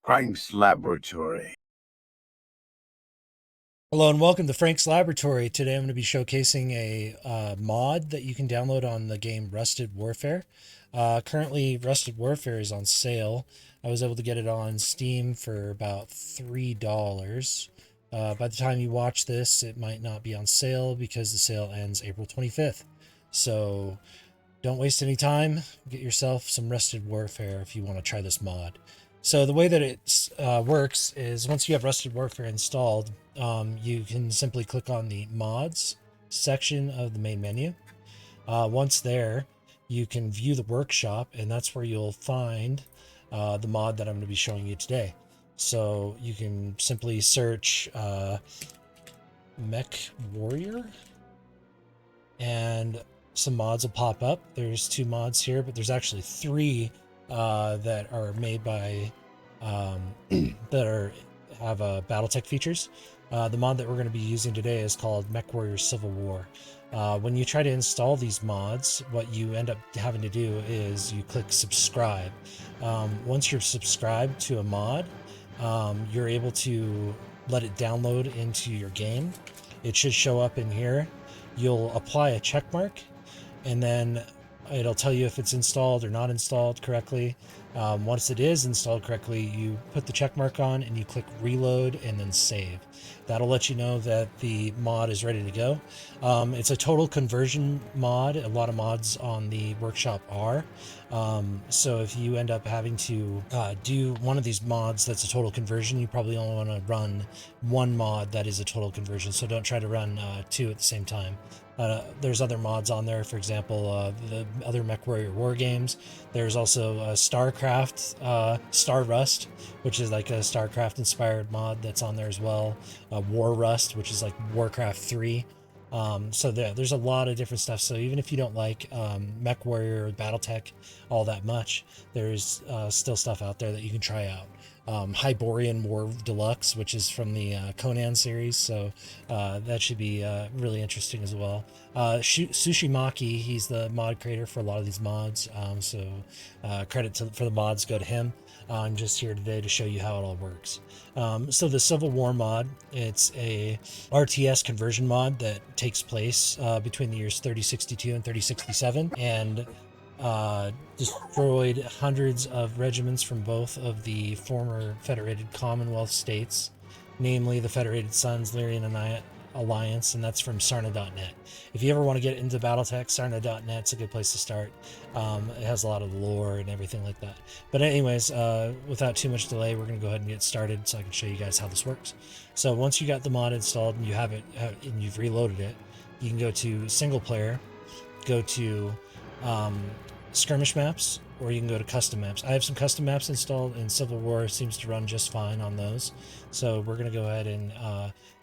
Frank's Laboratory. Hello and welcome to Frank's Laboratory. Today I'm going to be showcasing a mod that you can download on the game Rusted Warfare. Currently, Rusted Warfare is on sale. I was able to get it on Steam for about $3. By the time you watch this, it might not be on sale because the sale ends April 25th. So don't waste any time. Get yourself some Rusted Warfare if you want to try this mod. So the way that it works is once you have Rusted Warfare installed, you can simply click on the mods section of the main menu. Once there, you can view the workshop, and that's where you'll find the mod that I'm going to be showing you today. So you can simply search Mechwarrior, and some mods will pop up. There's 2 mods here, but there's actually 3 that are made by have Battletech features. The mod that we're going to be using today is called Mechwarrior Civil War. When you try to install these mods, what you end up having to do is you click subscribe. Once you're subscribed to a mod, you're able to let it download into your game. It should show up in here. You'll apply a check mark, and then it'll tell you if it's installed or not installed correctly. Once it is installed correctly, you put the check mark on and you click reload and then save. That'll let you know that the mod is ready to go. It's a total conversion mod. A lot of mods on the workshop are. So if you end up having to do one of these mods that's a total conversion, you probably only want to run one mod that is a total conversion. So don't try to run 2 at the same time. There's other mods on there, for example, the other MechWarrior War games. There's also StarCraft, Star Rust, which is like a StarCraft inspired mod that's on there as well. War Rust, which is like Warcraft 3. So there's a lot of different stuff. So even if you don't like MechWarrior or Battletech all that much, there's still stuff out there that you can try out. Hyborian War Deluxe, which is from the Conan series, so that should be really interesting as well. Sushimaki, he's the mod creator for a lot of these mods, so credit for the mods go to him. I'm just here today to show you how it all works. So the Civil War mod, it's a RTS conversion mod that takes place between the years 3062 and 3067, and destroyed hundreds of regiments from both of the former Federated Commonwealth states, namely the Federated Sons, Lyrian Alliance, and that's from Sarna.net. If you ever want to get into Battletech, Sarna.net's a good place to start. It has a lot of lore and everything like that. But anyways, without too much delay, we're going to go ahead and get started so I can show you guys how this works. So once you got the mod installed and you have it and you've reloaded it, you can go to single player, go to skirmish maps, or you can go to custom maps. I have some custom maps installed, and Civil War seems to run just fine on those. So we're going to go ahead and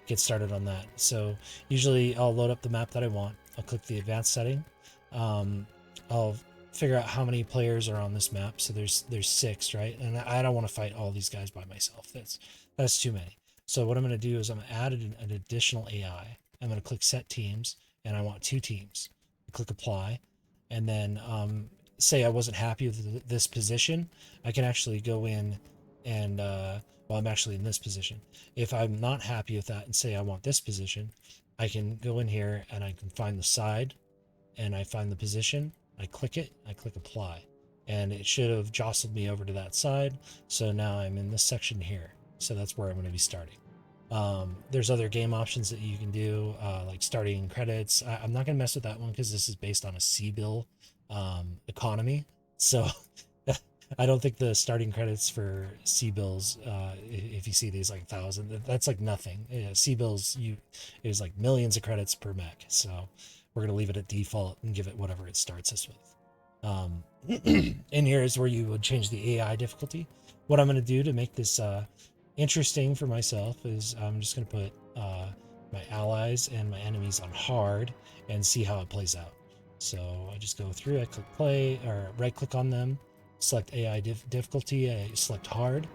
get started on that. So usually I'll load up the map that I want. I'll click the advanced setting. I'll figure out how many players are on this map. So there's 6, right? And I don't want to fight all these guys by myself. That's too many. So what I'm going to do is I'm going to add an additional AI. I'm going to click set teams, and I want 2 teams. Click apply, and then say I wasn't happy with this position, I can actually go in and well, I'm actually in this position. If I'm not happy with that and say I want this position, I can go in here and I can find the side, and I find the position, I click it, I click apply, and it should have jostled me over to that side. So now I'm in this section here. So that's where I'm going to be starting. There's other game options that you can do, like starting credits. I'm not going to mess with that one because this is based on a C-bill economy. So I don't think the starting credits for C-bills, if you see these like 1,000, that's like nothing. C-bills, it was like millions of credits per mech. So we're going to leave it at default and give it whatever it starts us with. In here is where you would change the AI difficulty. What I'm going to do to make this interesting for myself is I'm just going to put my allies and my enemies on hard and see how it plays out. So I just go through, I click play, or right click on them, select AI difficulty, I select hard,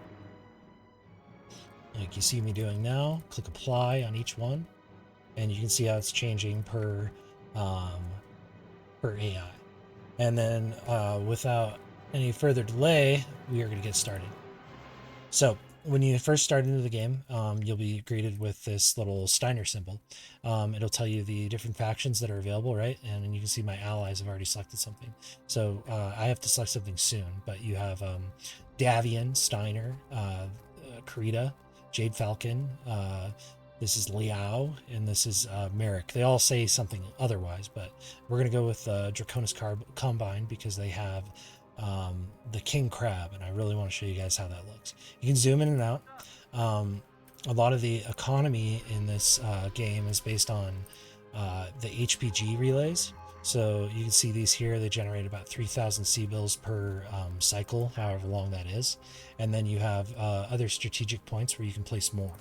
like you see me doing now. Click apply on each one, and you can see how it's changing per AI. And then without any further delay, we are going to get started. So when you first start into the game, you'll be greeted with this little Steiner symbol. It'll tell you the different factions that are available, right? And then you can see my allies have already selected something. So I have to select something soon, but you have Davian, Steiner, Karita, Jade Falcon, this is Liao, and this is Merrick. They all say something otherwise, but we're going to go with Draconis Combine because they have the King Crab, and I really want to show you guys how that looks. You can zoom in and out. A lot of the economy in this game is based on the HPG relays. So you can see these here, they generate about 3,000 C-bills per cycle, however long that is. And then you have other strategic points where you can place more.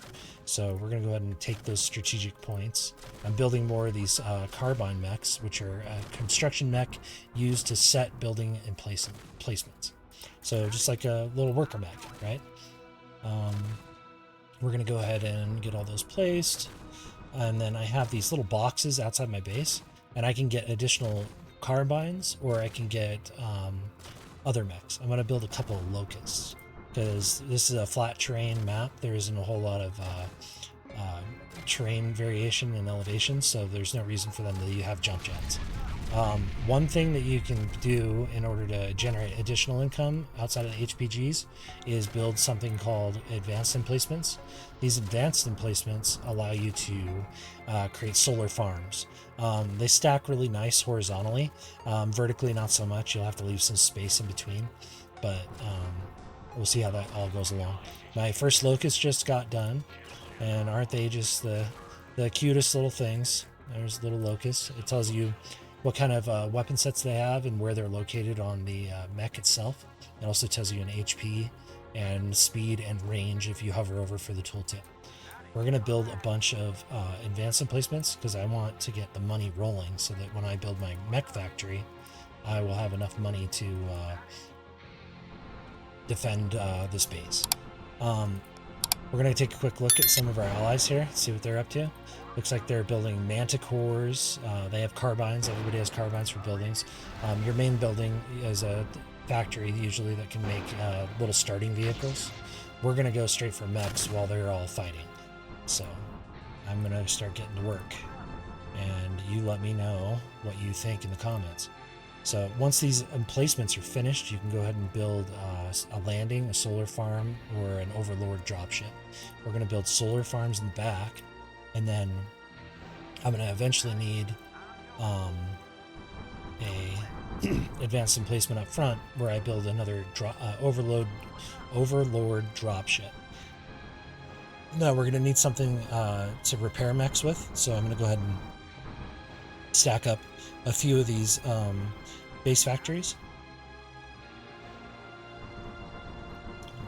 So we're going to go ahead and take those strategic points. I'm building more of these carbine mechs, which are a construction mech used to set building and placements. So just like a little worker mech, right? We're going to go ahead and get all those placed. And then I have these little boxes outside my base, and I can get additional carbines, or I can get other mechs. I'm going to build a couple of locusts because this is a flat terrain map. There isn't a whole lot of terrain variation and elevation, so there's no reason for them to have jump jets. One thing that you can do in order to generate additional income outside of the HPGs is build something called advanced emplacements. These advanced emplacements allow you to create solar farms. They stack really nice horizontally. Vertically, not so much. You'll have to leave some space in between, but we'll see how that all goes along. My first locust just got done, and aren't they just the cutest little things? There's little locusts. It tells you what kind of weapon sets they have and where they're located on the mech itself. It also tells you an HP and speed and range if you hover over for the tooltip. We're going to build a bunch of advanced emplacements because I want to get the money rolling so that when I build my mech factory, I will have enough money to defend this base. We're going to take a quick look at some of our allies here, see what they're up to. Looks like they're building manticores. They have carbines. Everybody has carbines for buildings. Your main building is a factory usually that can make little starting vehicles. We're going to go straight for mechs while they're all fighting. So I'm going to start getting to work. And you let me know what you think in the comments. So once these emplacements are finished, you can go ahead and build a landing, a solar farm, or an overlord dropship. We're going to build solar farms in the back, and then I'm going to eventually need a advanced emplacement up front where I build another overlord dropship. Now we're going to need something to repair mechs with, so I'm going to go ahead and stack up a few of these base factories.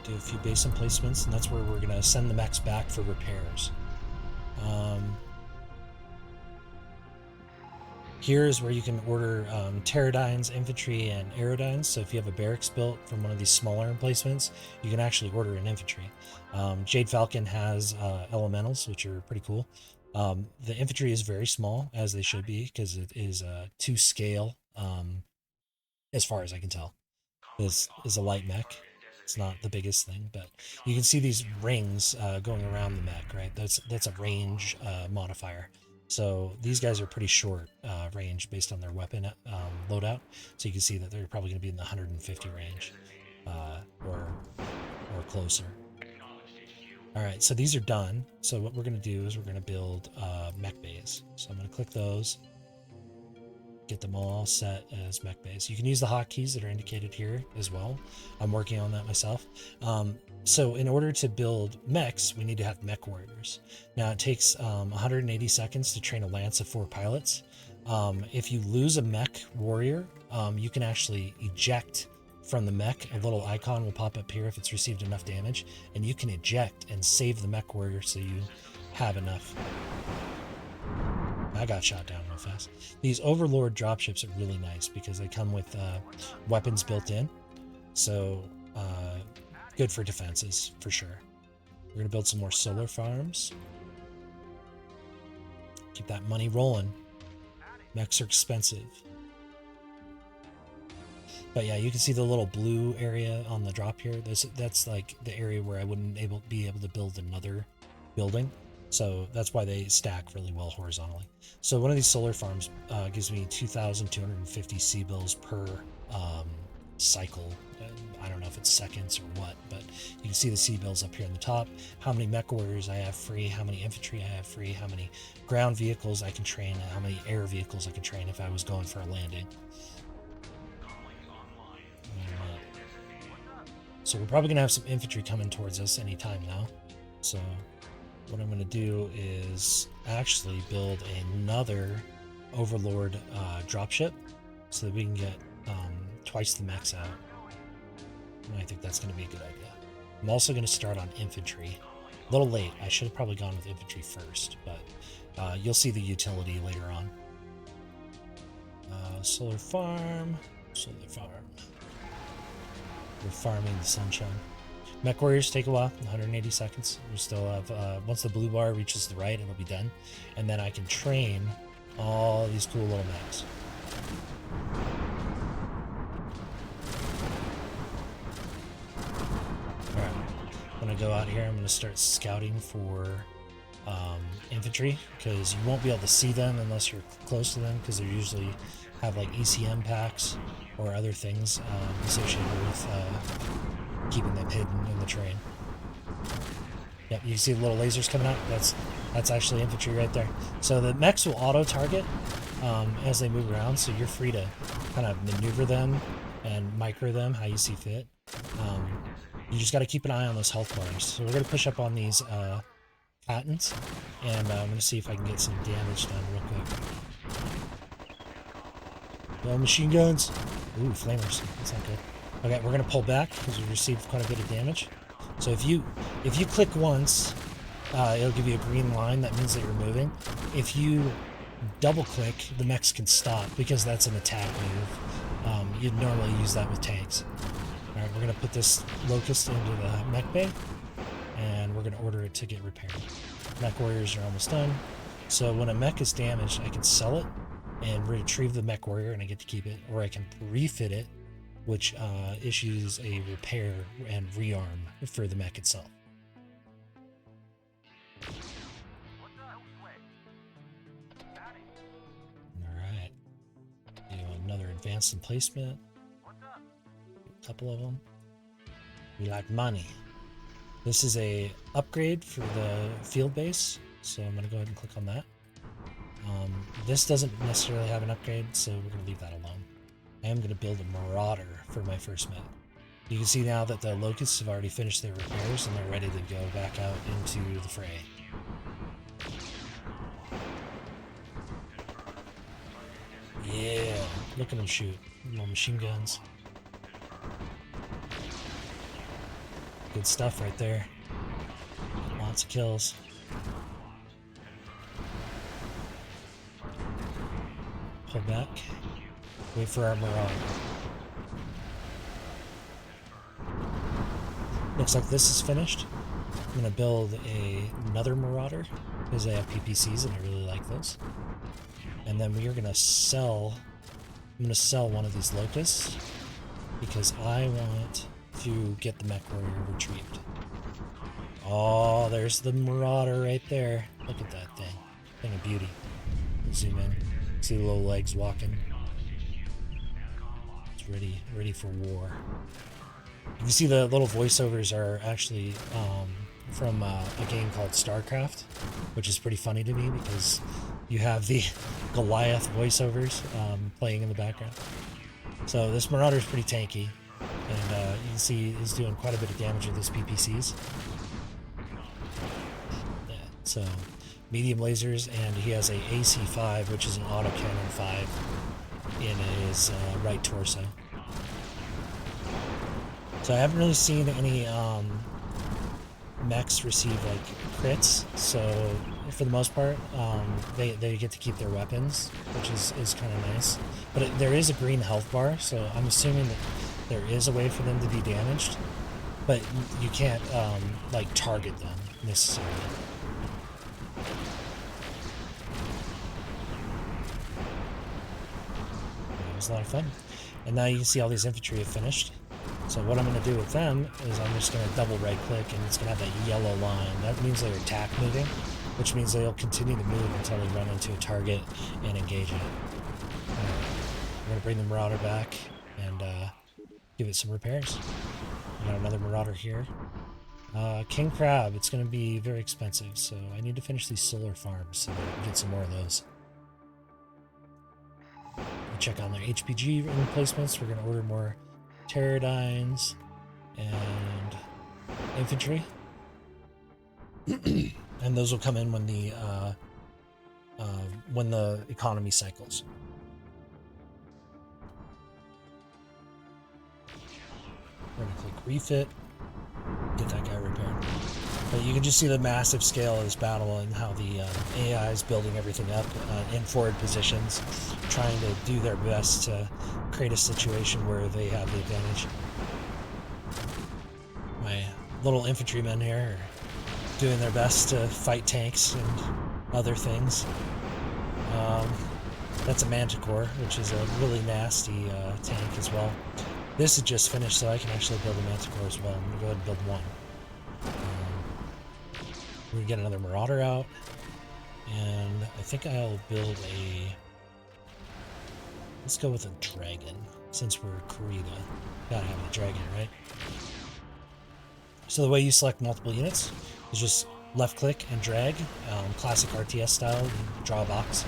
Do a few base emplacements, and that's where we're going to send the mechs back for repairs. Here is where you can order pterodynes, infantry, and aerodynes. So if you have a barracks built from one of these smaller emplacements, you can actually order an infantry. Jade Falcon has elementals, which are pretty cool. The infantry is very small, as they should be, because it is to scale, as far as I can tell. This is a light mech. It's not the biggest thing, but you can see these rings going around the mech, right? That's a range modifier. So these guys are pretty short range based on their weapon loadout. So you can see that they're probably going to be in the 150 range or closer. All right, so these are done. So what we're going to do is we're going to build mech bays. So I'm going to click those, get them all set as mech bays. You can use the hotkeys that are indicated here as well. I'm working on that myself. So in order to build mechs, we need to have Mechwarriors. Now it takes 180 seconds to train a lance of 4 pilots. If you lose a mech warrior, you can actually eject from the mech. A little icon will pop up here if it's received enough damage, and you can eject and save the mech warrior so you have enough. I got shot down real fast. These overlord dropships are really nice because they come with weapons built in, so good for defenses for sure. We're gonna build some more solar farms. Keep that money rolling. Mechs are expensive. But yeah, you can see the little blue area on the drop here. That's like the area where I wouldn't be able to build another building. So that's why they stack really well horizontally. So one of these solar farms gives me 2,250 C-bills per cycle. I don't know if it's seconds or what, but you can see the C-bills up here on the top. How many Mechwarriors I have free, how many infantry I have free, how many ground vehicles I can train, and how many air vehicles I can train if I was going for a landing. So we're probably going to have some infantry coming towards us anytime now. So what I'm going to do is actually build another Overlord dropship so that we can get twice the mechs out. And I think that's going to be a good idea. I'm also going to start on infantry. A little late. I should have probably gone with infantry first, but you'll see the utility later on. Solar farm. Solar farm. We're farming the sunshine. Mechwarriors take a while, 180 seconds. We still have, once the blue bar reaches the right, it'll be done. And then I can train all these cool little mechs. Alright, when I go out here, I'm going to start scouting for infantry, because you won't be able to see them unless you're close to them, because they usually have like ECM packs or other things associated with keeping them hidden in the terrain. Yep, you see the little lasers coming out? That's actually infantry right there. So the mechs will auto-target as they move around, so you're free to kind of maneuver them and micro them how you see fit. You just got to keep an eye on those health bars. So we're going to push up on these patents, and I'm going to see if I can get some damage done real quick. No machine guns. Ooh, flamers. That's not good. Okay, we're gonna pull back because we received quite a bit of damage. So if you click once, it'll give you a green line. That means that you're moving. If you double click, the mechs can stop because that's an attack move. You'd normally use that with tanks. All right, we're gonna put this locust into the mech bay, and we're gonna order it to get repaired. Mechwarriors are almost done. So when a mech is damaged, I can sell it and retrieve the Mechwarrior, and I get to keep it, or I can refit it, which issues a repair and rearm for the mech itself. Alright. Do another advanced emplacement. A couple of them. We like money. This is a upgrade for the field base, so I'm going to go ahead and click on that. This doesn't necessarily have an upgrade, so we're going to leave that alone. I am going to build a Marauder for my first mech. You can see now that the Locusts have already finished their repairs and they're ready to go back out into the fray. Yeah, look at them shoot. Little machine guns. Good stuff right there. Lots of kills. Pull back. Wait for our Marauder. Looks like this is finished. I'm going to build another Marauder because they have PPCs and I really like those. And then we are going to sell... I'm going to sell one of these Locusts because I want to get the Mechwarrior retrieved. Oh, there's the Marauder right there. Look at that thing. Thing of beauty. Zoom in. See the little legs walking. It's ready for war. You can see the little voiceovers are actually from a game called StarCraft, which is pretty funny to me because you have the Goliath voiceovers playing in the background. So this Marauder is pretty tanky, and you can see he's doing quite a bit of damage with his PPCs. Yeah, so medium lasers, and he has a AC-5, which is an autocannon 5 in his right torso. So I haven't really seen any mechs receive like crits, so for the most part they get to keep their weapons, which is kind of nice. But there is a green health bar, so I'm assuming that there is a way for them to be damaged, but you can't like target them necessarily. It was a lot of fun. And now you can see all these infantry have finished. So what I'm going to do with them is I'm just going to double right click, and it's going to have that yellow line. That means they're attack moving, which means they'll continue to move until they run into a target and engage it. We're going to bring the Marauder back and give it some repairs. We got another Marauder here. King Crab, it's going to be very expensive, so I need to finish these solar farms so that I can get some more of those. We'll check on their HPG emplacements. We're going to order more Pterodynes and infantry. And those will come in when the economy cycles. We're going to click refit, get that guy repaired. But you can just see the massive scale of this battle and how the AI is building everything up in forward positions, trying to do their best to create a situation where they have the advantage. My little infantrymen here are doing their best to fight tanks and other things. That's a Manticore, which is a really nasty tank as well. This is just finished, so I can actually build a Manticore as well. I'm going to go ahead and build one. We're going to get another Marauder out, and I think I'll build a... Let's go with a Dragon, since we're Kurita. Gotta have a Dragon, right? So the way you select multiple units is just left-click and drag, classic RTS style, and draw a box.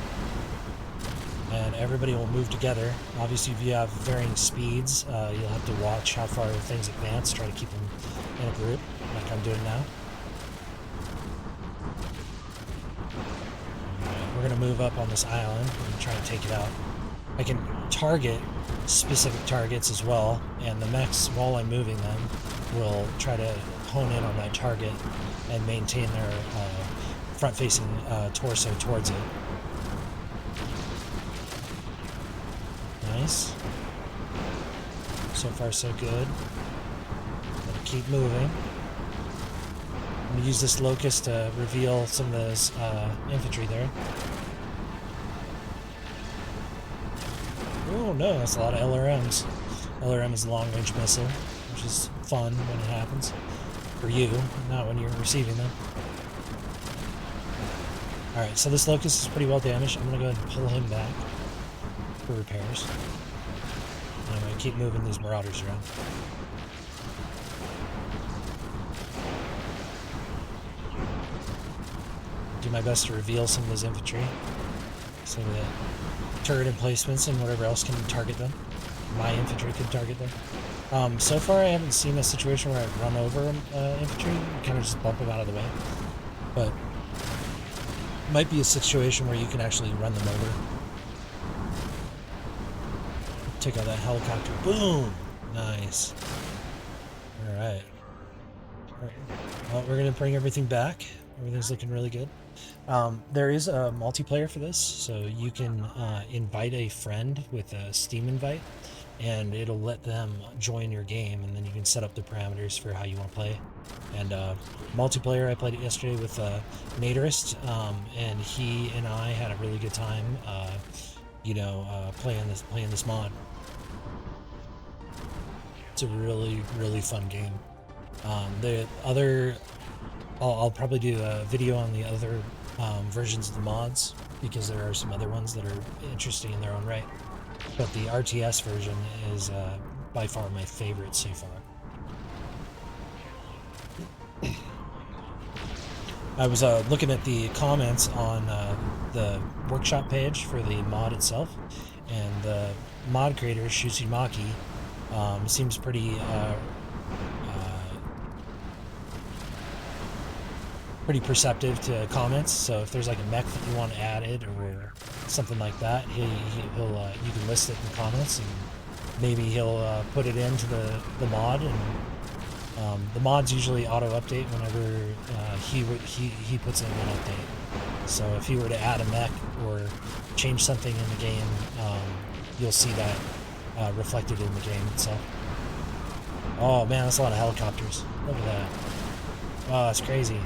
And everybody will move together. Obviously, if you have varying speeds, you'll have to watch how far things advance, try to keep them in a group, like I'm doing now. We're going to move up on this island and try to take it out. I can target specific targets as well, and the mechs, while I'm moving them, will try to hone in on that target and maintain their front-facing torso towards it. Nice. So far, so good. Gonna keep moving. I'm gonna use this locust to reveal some of those infantry there. Oh no, that's a lot of LRMs. LRM is a long-range missile, which is fun when it happens. For you, not when you're receiving them. Alright, so this locust is pretty well damaged. I'm gonna go ahead and pull him back for repairs. And I'm going to keep moving these Marauders around. Do my best to reveal some of those infantry so that turret emplacements and whatever else can target them. My infantry can target them. So far I haven't seen a situation where I've run over infantry and kind of just bump them out of the way. But it might be a situation where you can actually run them over. Take out that helicopter. Boom! Nice. Alright. Well, we're going to bring everything back. Everything's looking really good. There is a multiplayer for this, so you can invite a friend with a Steam invite, and it'll let them join your game, and then you can set up the parameters for how you want to play. And multiplayer, I played it yesterday with Naderist, and he and I had a really good time, playing this mod. It's a really, really fun game. The other, I'll probably do a video on the other versions of the mods, because there are some other ones that are interesting in their own right. But the RTS version is by far my favorite so far. I was looking at the comments on the workshop page for the mod itself, and the mod creator, Shushimaki, seems pretty perceptive to comments. So if there's like a mech that you want added or something like that, he'll you can list it in the comments, and maybe he'll put it into the mod. And the mods usually auto update whenever he puts in an update. So if he were to add a mech or change something in the game, you'll see that reflected in the game itself. Oh man, that's a lot of helicopters. Look at that. Oh, that's crazy.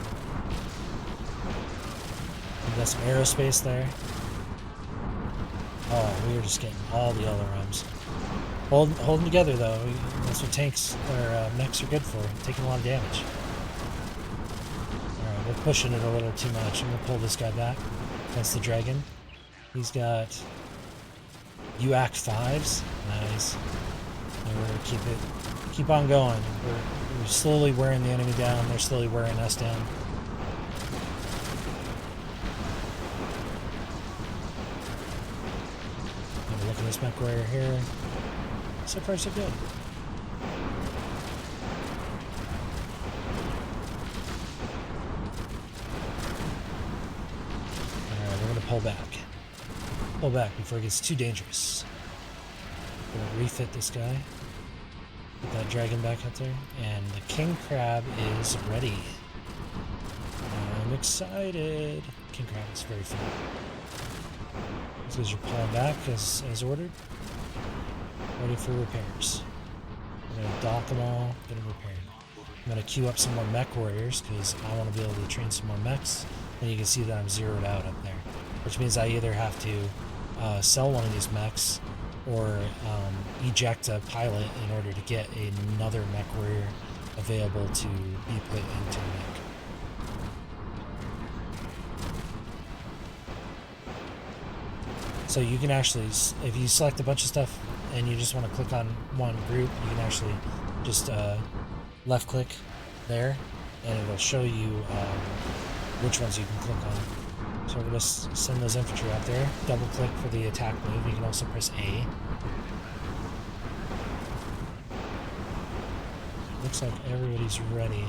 We got some aerospace there. Oh, we were just getting all the LRMs. Hold them together though. That's what tanks or mechs are good for. Taking a lot of damage. All right, we're pushing it a little too much. I'm gonna pull this guy back. That's the dragon. He's got UAC 5s. Nice. And we're gonna keep on going. We're slowly wearing the enemy down. They're slowly wearing us down. And look at this Mechwarrior here. So far, so good. Alright, we're gonna pull back. Pull back before it gets too dangerous. We're gonna refit this guy. Put that dragon back out there. And the king crab is ready. I'm excited. King crab is very fun. As soon as you're pulling back as ordered. Ready for repairs. I'm going to dock them all, get them repaired. I'm going to queue up some more mech warriors because I want to be able to train some more mechs. And you can see that I'm zeroed out up there. Which means I either have to sell one of these mechs or eject a pilot in order to get another mech warrior available to be put into a mech. So you can actually, if you select a bunch of stuff and you just want to click on one group, you can actually just left click there and it'll show you which ones you can click on. So we're going to send those infantry out there, double click for the attack move. You can also press A. Looks like everybody's ready.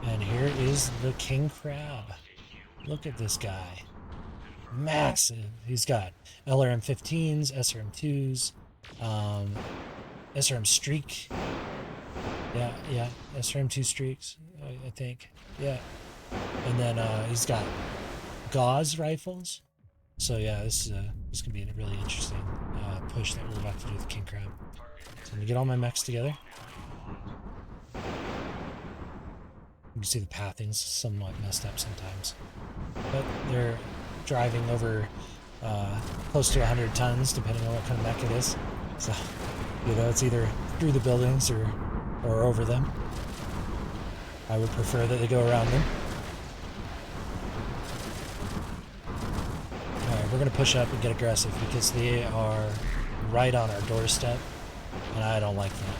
And here is the king crab. Look at this guy. Massive. He's got LRM-15s, SRM-2s, SRM Streak. Yeah, SRM-2 Streaks, I think. Yeah. And then he's got Gauze rifles. So yeah, this is gonna be a really interesting push that we're about to do with the king crab. So I'm gonna get all my mechs together. You can see the pathing's somewhat messed up sometimes, but they're driving over close to 100 tons, depending on what kind of mech it is. So, you know, it's either through the buildings or over them. I would prefer that they go around them. Alright, we're going to push up and get aggressive because they are right on our doorstep, and I don't like that.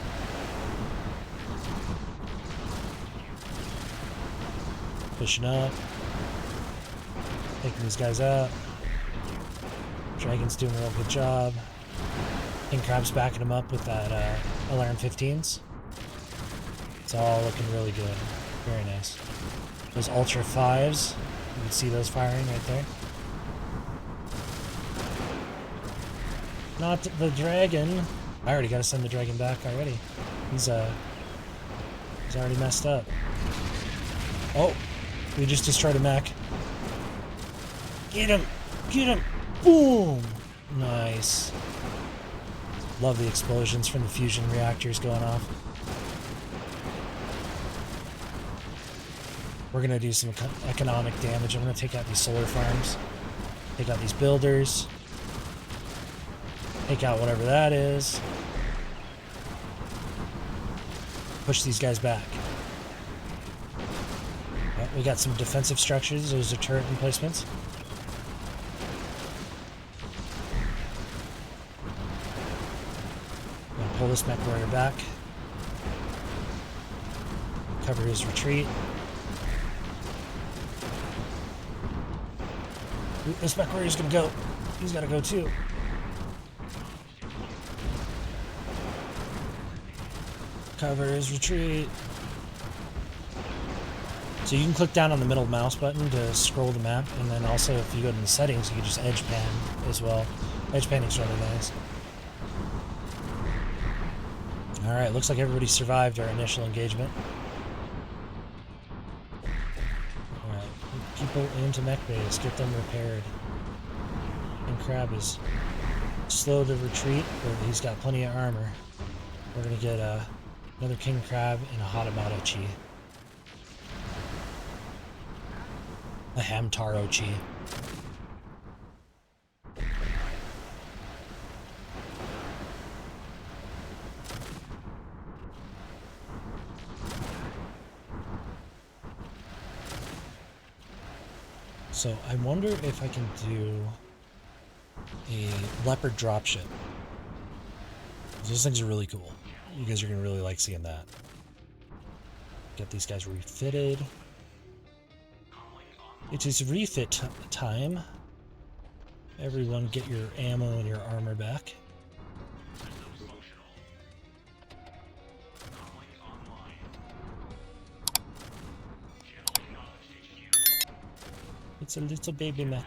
Pushing up. Taking these guys out. Dragon's doing a real good job. King Crab's backing him up with that LRM-15s. It's all looking really good. Very nice. Those Ultra 5s. You can see those firing right there. Not the dragon. I already got to send the dragon back already. He's already messed up. Oh, we just destroyed a mech. Get him! Get him! Boom! Nice. Love the explosions from the fusion reactors going off. We're going to do some economic damage. I'm going to take out these solar farms. Take out these builders. Take out whatever that is. Push these guys back. Right, we got some defensive structures. Those are turret emplacements. Pull this Mechwarrior back. Cover his retreat. This Mechwarrior's gonna go. He's gotta go too. Cover his retreat. So you can click down on the middle mouse button to scroll the map, and then also if you go to the settings, you can just edge pan as well. Edge panning's really nice. Alright, looks like everybody survived our initial engagement. Alright, people into mech base, get them repaired. And Crab is slow to retreat, but he's got plenty of armor. We're gonna get another King Crab and a Hadamado Chi. A Hamtaro Chi. So I wonder if I can do a leopard dropship. Those things are really cool. You guys are going to really like seeing that. Get these guys refitted. It is refit time. Everyone get your ammo and your armor back. It's a little baby mech.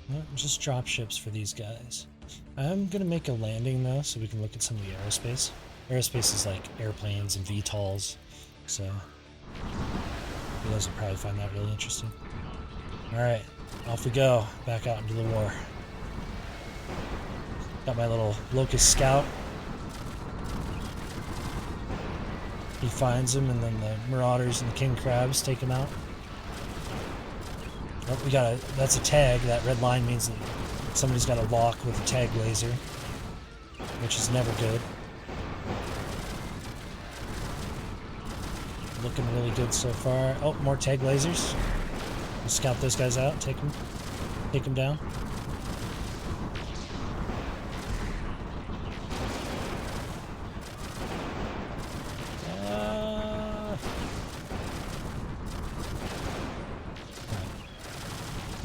Well, just drop ships for these guys. I'm gonna make a landing though, so we can look at some of the aerospace. Aerospace is like airplanes and VTOLs, so you guys will probably find that really interesting. Alright, off we go, back out into the war. Got my little Locust Scout. He finds him, and then the Marauders and the King Crabs take him out. Oh, we got a, that's a tag. That red line means that somebody's got a lock with a tag laser, which is never good. Looking really good so far. Oh, more tag lasers. We'll scout those guys out. Take them down.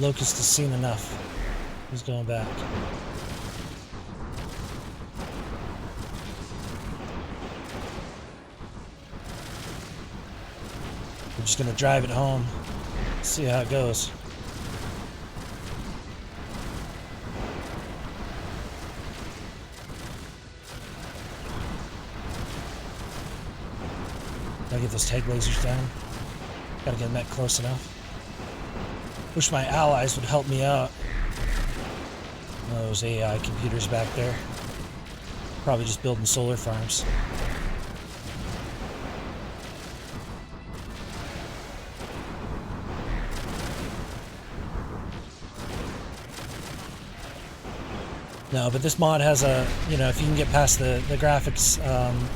Locust has seen enough. He's going back. We're just gonna drive it home. See how it goes. Gotta get those tag lasers down. Gotta get them that close enough. Wish my allies would help me out. Those AI computers back there. Probably just building solar farms. No, but this mod has a, you know, if you can get past the graphics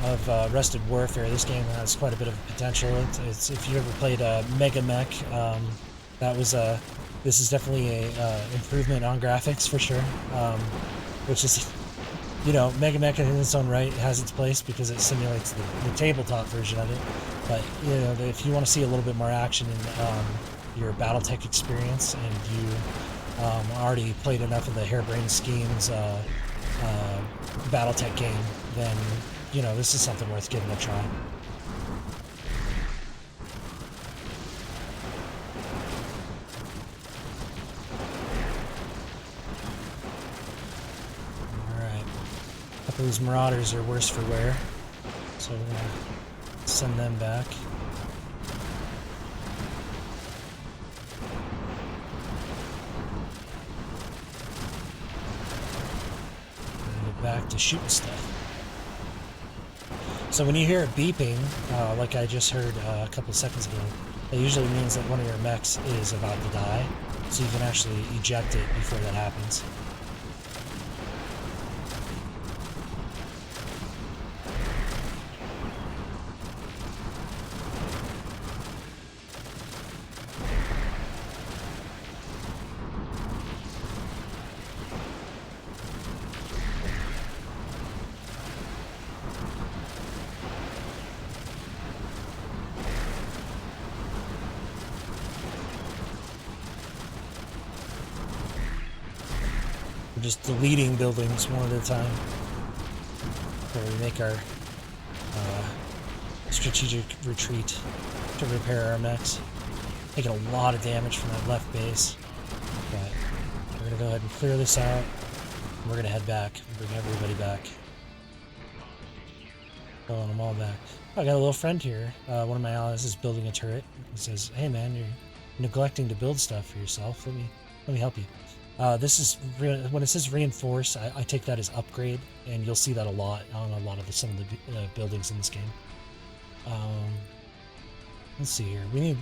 of Rusted Warfare, this game has quite a bit of potential. It's if you ever played Mega Mech, that was a, this is definitely a improvement on graphics for sure, which is, you know, Mega Mech in its own right has its place because it simulates the tabletop version of it. But, you know, if you want to see a little bit more action in your Battletech experience, and you already played enough of the Harebrained Schemes Battletech game, then, you know, this is something worth giving a try. Alright. A couple of these Marauders are worse for wear, so we're going to send them back. Back to shooting stuff. So when you hear it beeping, like I just heard a couple seconds ago, it usually means that one of your mechs is about to die, so you can actually eject it before that happens. We're just deleting buildings one at a time, where we make our strategic retreat to repair our mechs. Taking a lot of damage from that left base, but we're going to go ahead and clear this out, and we're going to head back and bring everybody back. Pulling them all back. Oh, I got a little friend here. One of my allies is building a turret. He says, "Hey man, you're neglecting to build stuff for yourself. Let me help you." This is when it says reinforce, I take that as upgrade, and you'll see that a lot on a lot of some of the buildings in this game. Let's see here. We need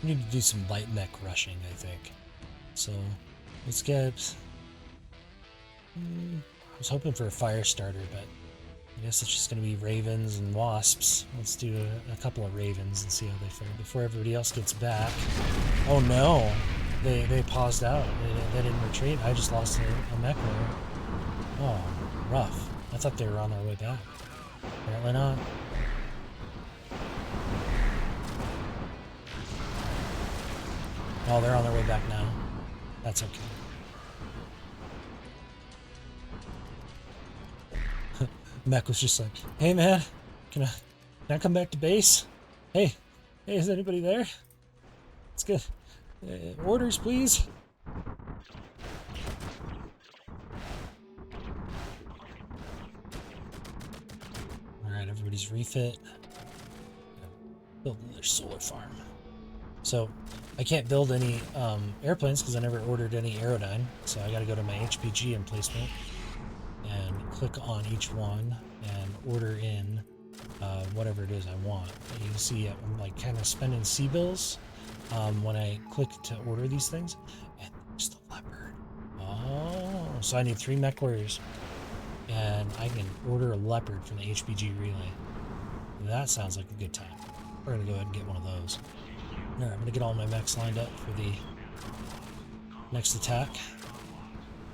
to do some light mech rushing, I think. So let's get. I was hoping for a fire starter, but I guess it's just going to be ravens and wasps. Let's do a couple of ravens and see how they fare before everybody else gets back. Oh no! They paused out. They didn't retreat. I just lost a Mechwarrior. Oh, rough. I thought they were on their way back. Apparently not. Oh, they're on their way back now. That's okay. Mech was just like, hey man, can I come back to base? Hey, is anybody there? Let's get orders, please. Alright, everybody's refit. Building their solar farm. So, I can't build any airplanes because I never ordered any Aerodyne. So I gotta go to my HPG emplacement and click on each one and order in whatever it is I want. And you can see I'm like kind of spending C-bills when I click to order these things. And there's the leopard. Oh, so I need 3 Mechwarriors. And I can order a leopard from the HPG relay. That sounds like a good time. We're gonna go ahead and get one of those. Alright, I'm gonna get all my mechs lined up for the next attack.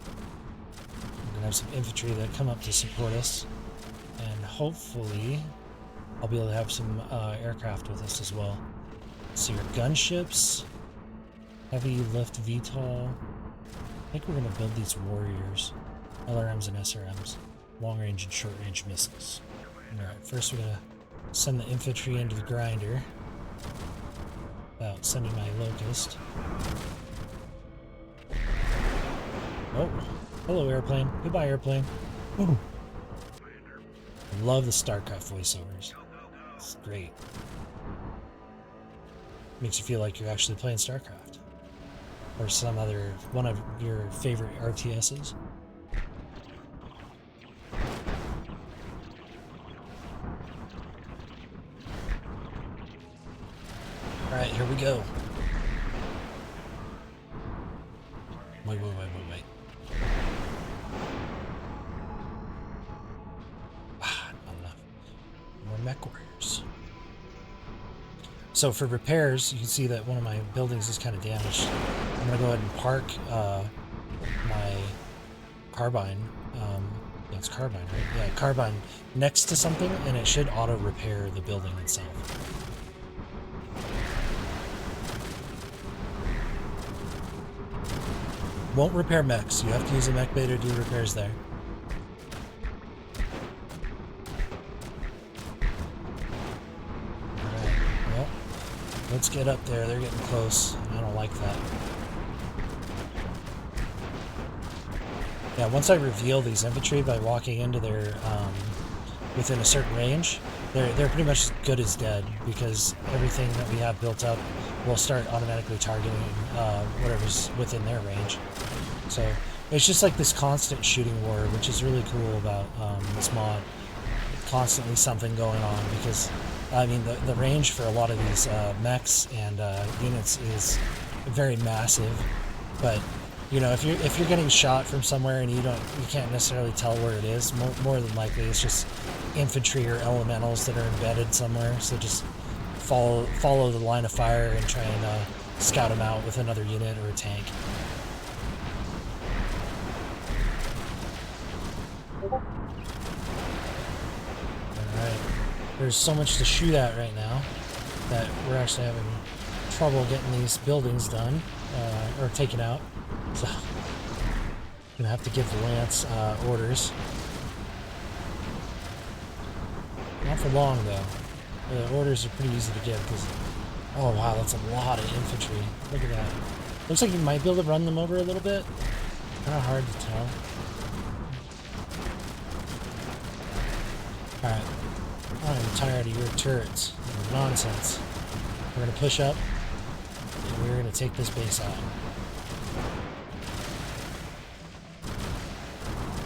We're gonna have some infantry that come up to support us. And hopefully I'll be able to have some aircraft with us as well. Let's see, our gunships. Heavy lift VTOL. I think we're gonna build these warriors. LRMs and SRMs. Long range and short range missiles. Alright, first we're gonna send the infantry into the grinder. Without sending my locust. Oh, hello airplane. Goodbye airplane. Ooh. I love the StarCraft voiceovers. It's great. Makes you feel like you're actually playing StarCraft. Or some other, one of your favorite RTSs. Alright, here we go. Wait. Ah, not enough. More Mechwarriors. So for repairs, you can see that one of my buildings is kind of damaged. I'm going to go ahead and park my carbine. Yeah, it's carbine, right? Yeah, carbine next to something, and it should auto-repair the building itself. Won't repair mechs. You have to use a mech bay to do repairs there. Alright, well, let's get up there. They're getting close. I don't like that. Yeah, once I reveal these infantry by walking into their, within a certain range, they're pretty much as good as dead, because everything that we have built up will start automatically targeting whatever's within their range. So it's just like this constant shooting war, which is really cool about this mod. Constantly something going on, because I mean the range for a lot of these mechs and units is very massive. But you know, if you're getting shot from somewhere and you can't necessarily tell where it is, more than likely it's just infantry or elementals that are embedded somewhere. So just follow the line of fire and try and scout them out with another unit or a tank. Alright, there's so much to shoot at right now that we're actually having trouble getting these buildings done, or taken out. So, I'm gonna have to give the Lance orders. Not for long though. The orders are pretty easy to give because, oh wow, that's a lot of infantry. Look at that. Looks like you might be able to run them over a little bit. Kind of hard to tell. Alright. I'm tired of your turrets. Your nonsense. We're going to push up, and we're going to take this base out.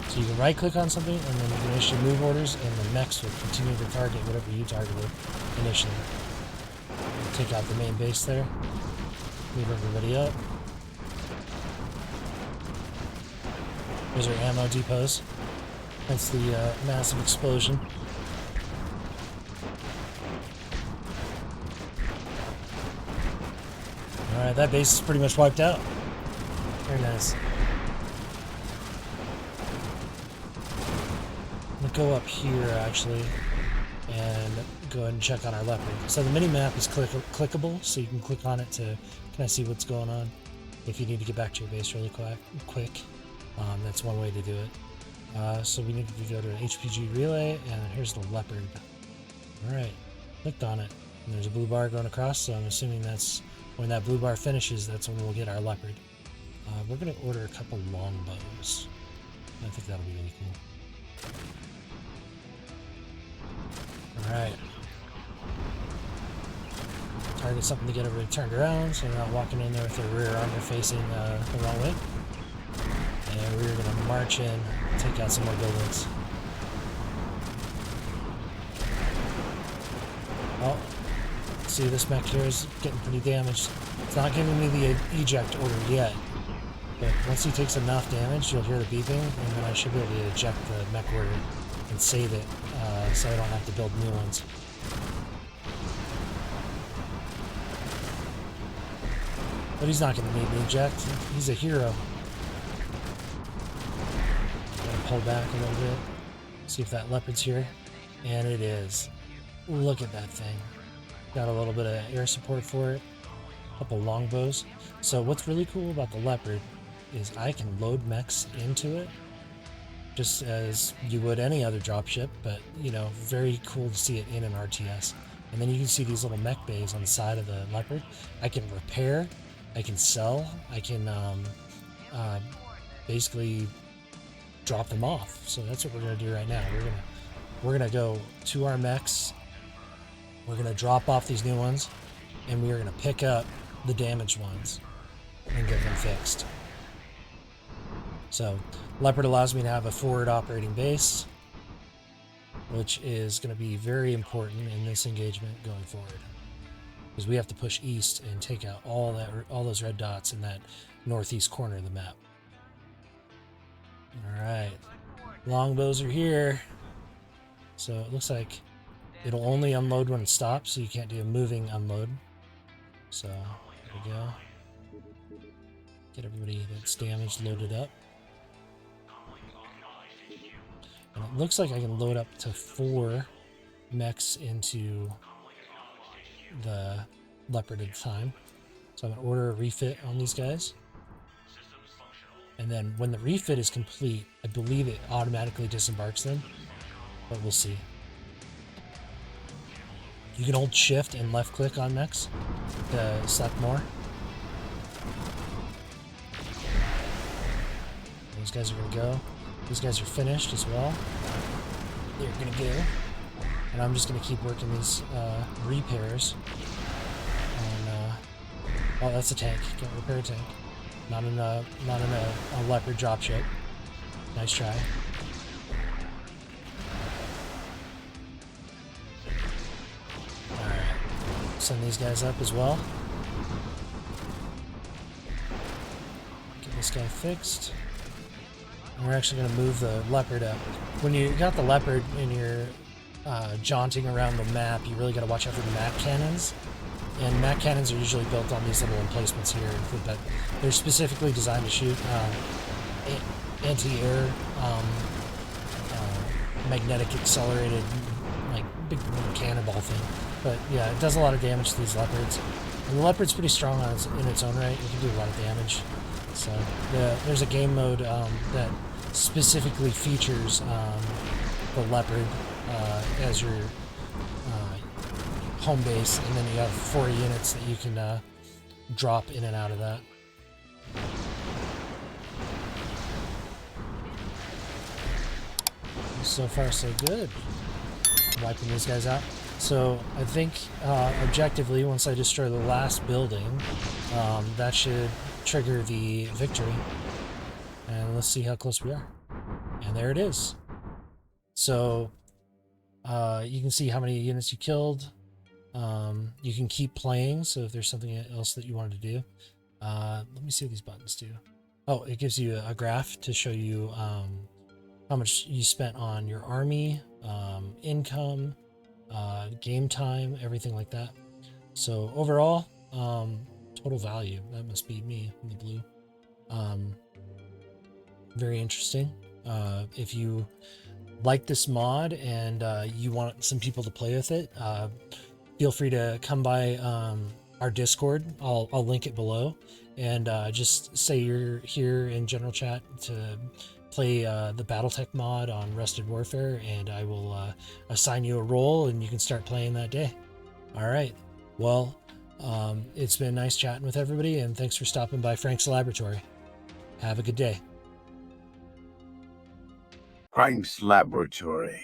So you can right-click on something, and then you can issue move orders, and the mechs will continue to target whatever you targeted initially. Take out the main base there. Move everybody up. There's our ammo depots. That's the massive explosion. Alright, that base is pretty much wiped out. Very nice. I'm gonna go up here, actually, and go ahead and check on our leopard. So the mini-map is clickable, so you can click on it to kind of see what's going on if you need to get back to your base really quick. That's one way to do it. So we need to go to an HPG relay, and here's the leopard. Alright, clicked on it. And there's a blue bar going across, so I'm assuming that's when that blue bar finishes, that's when we'll get our leopard. We're going to order a couple longbows. I think that'll be really cool. Alright. Target something to get everybody turned around, so they're not walking in there with their rear armor facing the wrong way. And we're going to march in, take out some more buildings. Oh, see, this mech here is getting pretty damaged. It's not giving me the eject order yet, but once he takes enough damage, you'll hear the beeping, and then I should be able to eject the Mechwarrior and save it, so I don't have to build new ones. But he's not going to need me eject. He's a hero. Gotta pull back a little bit, see if that leopard's here, and it is. Look at that thing. Got a little bit of air support for it. A couple longbows. So what's really cool about the leopard is I can load mechs into it just as you would any other dropship, but you know, very cool to see it in an RTS. And then you can see these little mech bays on the side of the leopard. I can repair, I can sell, I can basically drop them off. So that's what we're gonna do right now. We're gonna go to our mechs. We're going to drop off these new ones, and we are going to pick up the damaged ones and get them fixed. So, Leopard allows me to have a forward operating base, which is going to be very important in this engagement going forward. Because we have to push east and take out all those red dots in that northeast corner of the map. Alright, longbows are here. So it looks like it'll only unload when it stops, so you can't do a moving unload. So, there we go. Get everybody that's damaged loaded up. And it looks like I can load up to 4 mechs into the Leopard at a time. So I'm going to order a refit on these guys. And then when the refit is complete, I believe it automatically disembarks them. But we'll see. You can hold shift and left click on mechs to select more. Those guys are going to go. These guys are finished as well. They're going to go. And I'm just going to keep working these repairs. And, oh, that's a tank. Can't repair a tank. Not in a Leopard dropship. Nice try. Send these guys up as well. Get this guy fixed. And we're actually going to move the Leopard up. When you got the Leopard and you're jaunting around the map, you really got to watch out for the MAC cannons. And MAC cannons are usually built on these little emplacements here, but they're specifically designed to shoot anti-air, magnetic accelerated, like big cannonball thing. But yeah, it does a lot of damage to these Leopards. And the Leopard's pretty strong in its own right. It can do a lot of damage. So there's a game mode that specifically features the Leopard as your home base, and then you have 4 units that you can drop in and out of that. So far, so good. Wiping these guys out. So I think objectively, once I destroy the last building, that should trigger the victory. And let's see how close we are. And there it is. So you can see how many units you killed. You can keep playing, so if there's something else that you wanted to do. Let me see what these buttons do. Oh, it gives you a graph to show you how much you spent on your army, income, game time, everything like that. So overall, total value, that must be me in the blue. Very interesting. If you like this mod and you want some people to play with it, feel free to come by our Discord. I'll link it below, and just say you're here in general chat to play the Battletech mod on Rusted Warfare, and I will assign you a role, and you can start playing that day. All right. Well, it's been nice chatting with everybody, and thanks for stopping by Frank's Laboratory. Have a good day. Frank's Laboratory.